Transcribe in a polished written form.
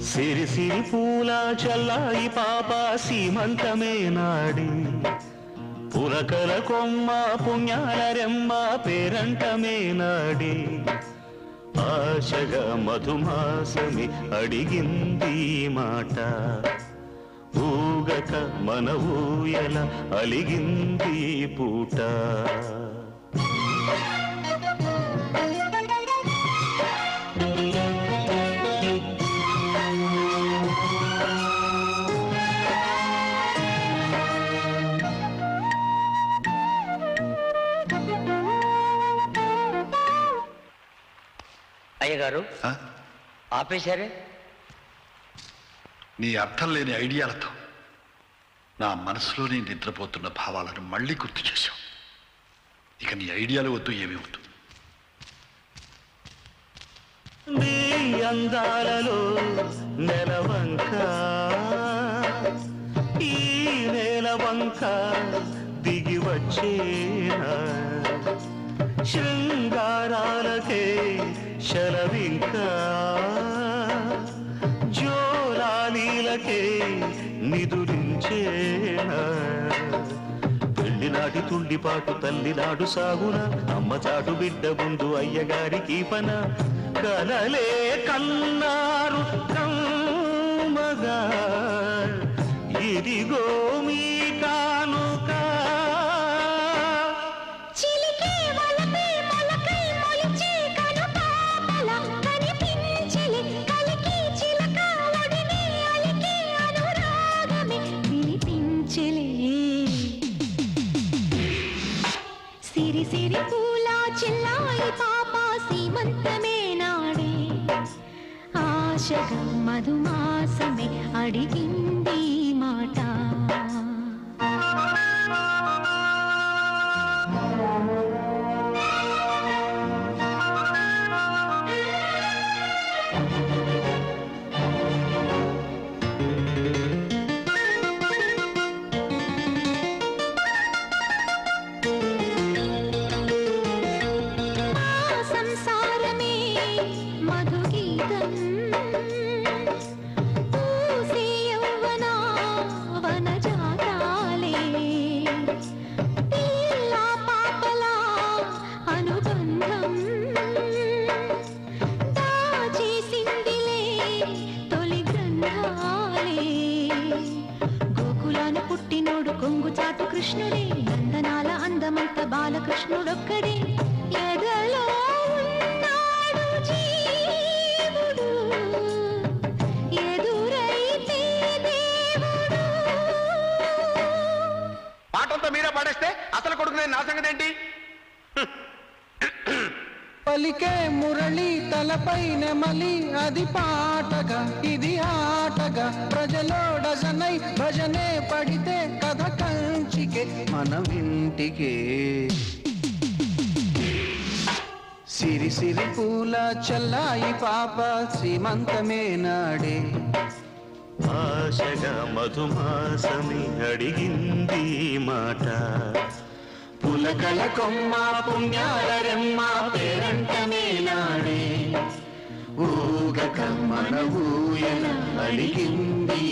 సిరి సిరి పూల చల్లాయి పాప సీమంతమే నాడి పులకల కొమ్మ పుణ్యాల రెమ్మ పేరంటమే నాడి ఆశగా మధుమాసమి అడిగింది మాట ఊగక మన ఊయల అలిగింది పూట అయ్యగారు ఆపేశారే? నీ అర్థం లేని ఐడియాలతో నా మనసులోనే నిద్రపోతున్న భావాలను మళ్ళీ గుర్తు చేశావు. ఇక నీ ఐడియాలు వద్దు, ఏమీ వద్దు. నీ అందాలలో నెలవంక ఈ నెలవంక దిగి వచ్చేనా శృంగారాలకే శలవింకా జోలాలీలకే నిదురించేనా పెళ్లినాటి తుండిపాటు తల్లినాడు సాగున అమ్మ చాటు బిడ్డ ముందు అయ్యగారికి పన కలలే కన్నారు కమ్మగా ఇదిగో మీ కానుక సిరి సిరి పూల చిల్లాయి పాప సీమంతమే నాడే ఆశగా మధుమాసమే అడిగింది మాట గోకులాన పుట్టినోడు కొంగు చాటు కృష్ణుడే నందనాల అందమంత బాలకృష్ణుడొక్కడే ఎదలో ఉన్నాడు జీవుడు ఎదురైతే దేవుడు. పాటంతా మీరే పాడేస్తే అసలు కొడుకు నా సంగతి ఏంటి? పలికే మురళి తలపై నెమలి అది పాటగా ఇది ఆటగా ప్రజలో డజనై భజనే పడితే కథ కంచికే మన వింటికే సిరి సిరి పూల చల్లాయి పాప శ్రీమంతమే నాడే ఆశగా మధుమాసమి అడిగింది మాట పులకల కొమ్మ పుణ్యాల రెమ్మ పేరంటమే నాడే ఊగక మన ఊయల అడిగింది